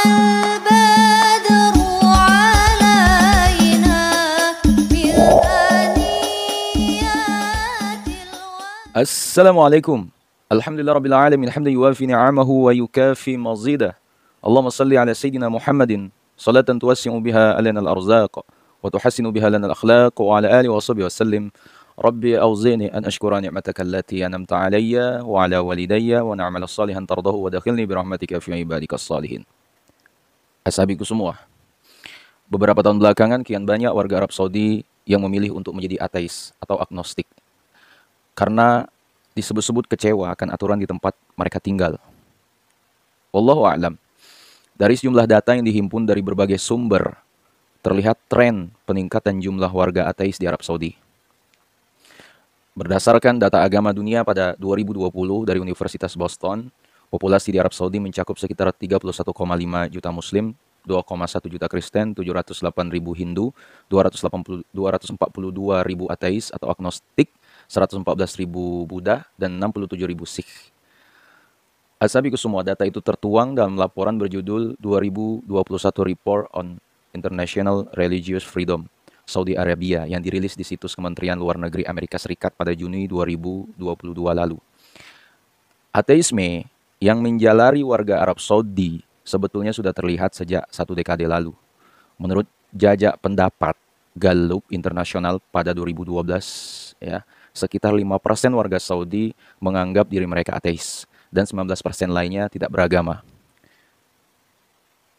البدر علينا من ثنيات Assalamualaikum. Alhamdulillah Rabbil Alamin. Hamdan yuwafi ni'amahu wa yukafi mazida. Allahumma salli ala Sayyidina Muhammadin. Salatan tuwassi'u biha alana al-arzaq. Wa tuhassinu biha lana al-akhlaq. Wa ala alihi wa sahbihi wa sallim. Rabbi awzi'ni an ashkura ni'mataka allati an'amta alayya wa ala walidayya wa na'amala salihan tardahu wa dakhilni birahmatika fi ibadikas salihin. Ashabiku semua. Beberapa tahun belakangan kian banyak warga Arab Saudi yang memilih untuk menjadi ateis atau agnostik. Karena disebut-sebut kecewa akan aturan di tempat mereka tinggal. Wallahu a'lam. Dari sejumlah data yang dihimpun dari berbagai sumber, terlihat tren peningkatan jumlah warga ateis di Arab Saudi. Berdasarkan data agama dunia pada 2020 dari Universitas Boston, populasi di Arab Saudi mencakup sekitar 31,5 juta Muslim, 2,1 juta Kristen, 708.000 Hindu, 242.000 ateis atau agnostik, 114.000 Buddha, dan 67.000 Sikh. Ashabiku semua, data itu tertuang dalam laporan berjudul 2021 Report on International Religious Freedom Saudi Arabia yang dirilis di situs Kementerian Luar Negeri Amerika Serikat pada Juni 2022 lalu. Ateisme yang menjalari warga Arab Saudi sebetulnya sudah terlihat sejak 1 dekade lalu. Menurut jajak pendapat Gallup Internasional pada 2012, ya, sekitar 5% warga Saudi menganggap diri mereka ateis dan 19% lainnya tidak beragama.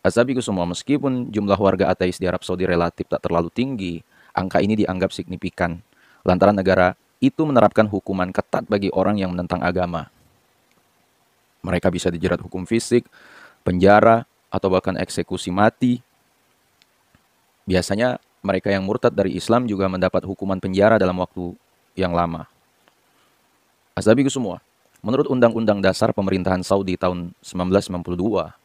Ashabiku semua, meskipun jumlah warga ateis di Arab Saudi relatif tak terlalu tinggi, angka ini dianggap signifikan lantaran negara itu menerapkan hukuman ketat bagi orang yang menentang agama. Mereka bisa dijerat hukum fisik, penjara, atau bahkan eksekusi mati. Biasanya mereka yang murtad dari Islam juga mendapat hukuman penjara dalam waktu yang lama. Ashabiku semua, menurut Undang-Undang Dasar Pemerintahan Saudi tahun 1992,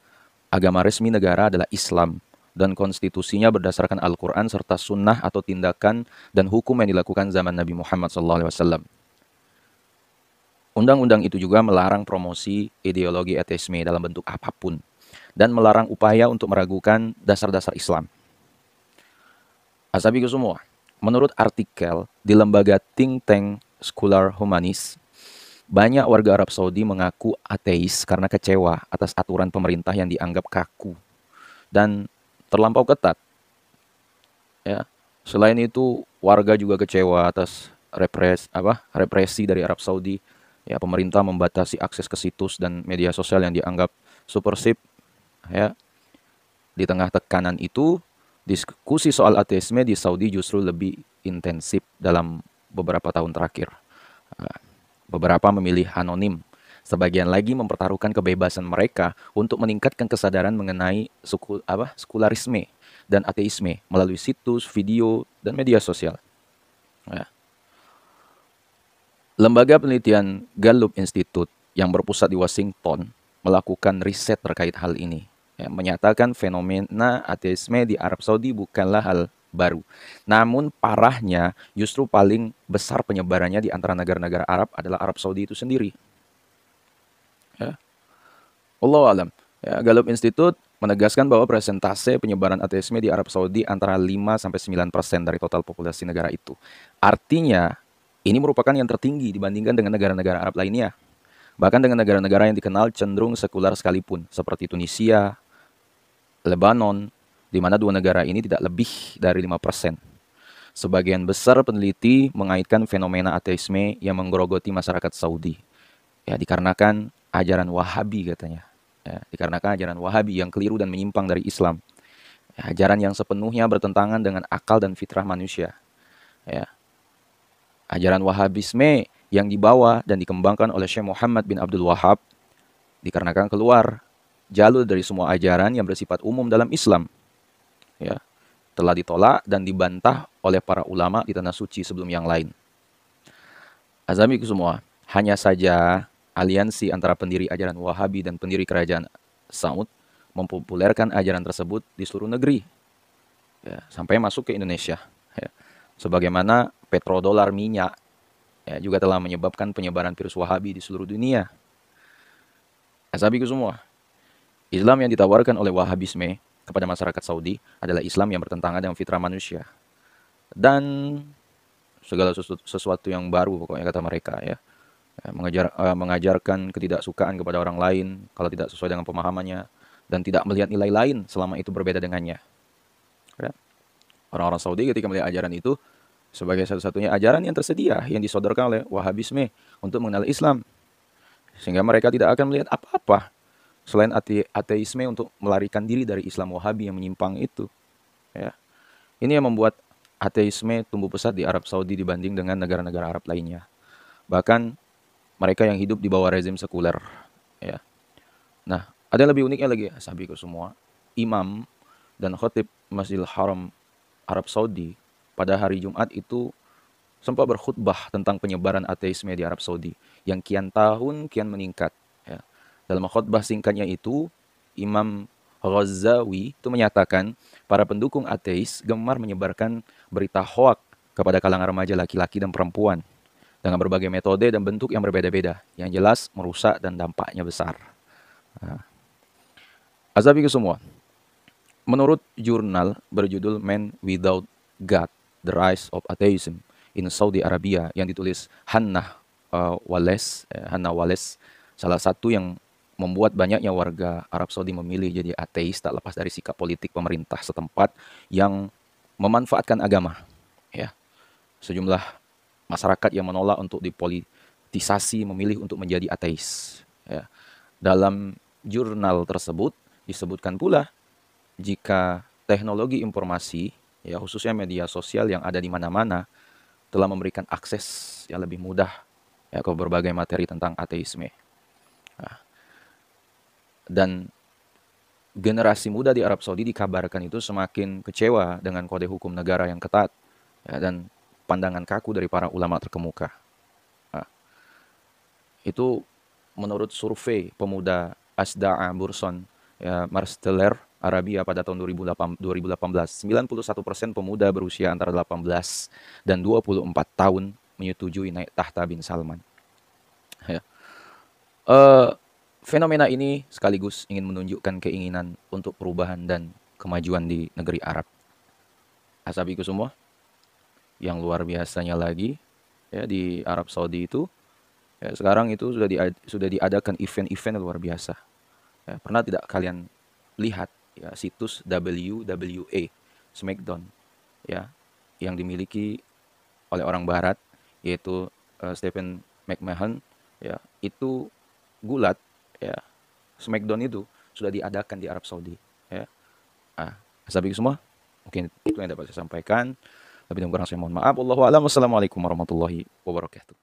agama resmi negara adalah Islam dan konstitusinya berdasarkan Al-Quran serta sunnah atau tindakan dan hukum yang dilakukan zaman Nabi Muhammad SAW. Undang-undang itu juga melarang promosi ideologi ateisme dalam bentuk apapun dan melarang upaya untuk meragukan dasar-dasar Islam. Ashabiku semua, menurut artikel di lembaga think tank Scholar Humanis, banyak warga Arab Saudi mengaku ateis karena kecewa atas aturan pemerintah yang dianggap kaku dan terlampau ketat. Ya. Selain itu, warga juga kecewa atas represi dari Arab Saudi. Ya, pemerintah membatasi akses ke situs dan media sosial yang dianggap subversif. Ya. Di tengah tekanan itu, diskusi soal ateisme di Saudi justru lebih intensif dalam beberapa tahun terakhir. Beberapa memilih anonim, sebagian lagi mempertaruhkan kebebasan mereka untuk meningkatkan kesadaran mengenai sekularisme dan ateisme melalui situs, video, dan media sosial. Ya. Lembaga penelitian Gallup Institute yang berpusat di Washington melakukan riset terkait hal ini. Ya, menyatakan fenomena ateisme di Arab Saudi bukanlah hal baru. Namun parahnya justru paling besar penyebarannya di antara negara-negara Arab adalah Arab Saudi itu sendiri. Ya. Allahu a'lam. Ya, Gallup Institute menegaskan bahwa persentase penyebaran ateisme di Arab Saudi antara 5-9% dari total populasi negara itu. Artinya, ini merupakan yang tertinggi dibandingkan dengan negara-negara Arab lainnya. Bahkan dengan negara-negara yang dikenal cenderung sekular sekalipun, seperti Tunisia, Lebanon, di mana dua negara ini tidak lebih dari 5%. Sebagian besar peneliti mengaitkan fenomena ateisme yang menggerogoti masyarakat Saudi. Ya, dikarenakan ajaran Wahabi katanya. Ya, dikarenakan ajaran Wahabi yang keliru dan menyimpang dari Islam. Ya, ajaran yang sepenuhnya bertentangan dengan akal dan fitrah manusia. Ya. Ajaran Wahabisme yang dibawa dan dikembangkan oleh Syekh Muhammad bin Abdul Wahab dikarenakan keluar jalur dari semua ajaran yang bersifat umum dalam Islam. Ya, telah ditolak dan dibantah oleh para ulama di tanah suci sebelum yang lain. Ashabiku semua, hanya saja aliansi antara pendiri ajaran Wahabi dan pendiri kerajaan Saud mempopulerkan ajaran tersebut di seluruh negeri, ya, sampai masuk ke Indonesia. Ya. Sebagaimana petrodolar minyak, ya, juga telah menyebabkan penyebaran virus Wahabi di seluruh dunia. Ashabiku semua, Islam yang ditawarkan oleh Wahabisme kepada masyarakat Saudi adalah Islam yang bertentangan dengan fitrah manusia dan segala sesuatu yang baru pokoknya kata mereka ya. Mengajarkan ketidaksukaan kepada orang lain kalau tidak sesuai dengan pemahamannya dan tidak melihat nilai lain selama itu berbeda dengannya. Ya. Orang-orang Saudi ketika melihat ajaran itu sebagai satu-satunya ajaran yang tersedia yang disodorkan oleh Wahabisme untuk mengenal Islam, sehingga mereka tidak akan melihat apa-apa selain ateisme untuk melarikan diri dari Islam Wahabi yang menyimpang itu. Ya. Ini yang membuat ateisme tumbuh pesat di Arab Saudi dibanding dengan negara-negara Arab lainnya. Bahkan mereka yang hidup di bawah rezim sekuler. Ya. Nah, ada yang lebih uniknya lagi, sahabiku semua. Imam dan khotib Masjidil Haram Arab Saudi pada hari Jumat itu sempat berkhutbah tentang penyebaran ateisme di Arab Saudi yang kian tahun kian meningkat. Ya. Dalam khutbah singkatnya itu, Imam Ghazawi itu menyatakan para pendukung ateis gemar menyebarkan berita hoak kepada kalangan remaja laki-laki dan perempuan dengan berbagai metode dan bentuk yang berbeda-beda, yang jelas merusak dan dampaknya besar. Nah, azabiku semua, menurut jurnal berjudul Man Without God, The Rise of Atheism in Saudi Arabia yang ditulis Hannah Wallace, salah satu yang membuat banyaknya warga Arab Saudi memilih jadi ateis tak lepas dari sikap politik pemerintah setempat yang memanfaatkan agama. Ya, sejumlah masyarakat yang menolak untuk dipolitisasi memilih untuk menjadi ateis. Ya. Dalam jurnal tersebut disebutkan pula jika teknologi informasi, ya khususnya media sosial yang ada di mana-mana, telah memberikan akses yang lebih mudah ya, ke berbagai materi tentang ateisme. Nah, dan generasi muda di Arab Saudi dikabarkan itu semakin kecewa dengan kode hukum negara yang ketat ya, dan pandangan kaku dari para ulama terkemuka. Nah, itu menurut survei pemuda Asda'a Burson ya, Marsteller Arabia pada tahun 2018, 91% pemuda berusia antara 18 dan 24 tahun menyetujui naik tahta bin Salman. Ya. Fenomena ini sekaligus ingin menunjukkan keinginan untuk perubahan dan kemajuan di negeri Arab. Asabiku semua, yang luar biasanya lagi ya di Arab Saudi itu ya, sekarang itu sudah diadakan event-event luar biasa. Ya, pernah tidak kalian lihat ya situs WWE SmackDown ya yang dimiliki oleh orang Barat yaitu Stephen McMahon ya, itu gulat ya, SmackDown itu sudah diadakan di Arab Saudi ya. Sahabat semua, mungkin itu yang dapat saya sampaikan. Lebih dan kurang saya mohon maaf. Wallahu a'lam. Wassalamualaikum warahmatullahi wabarakatuh.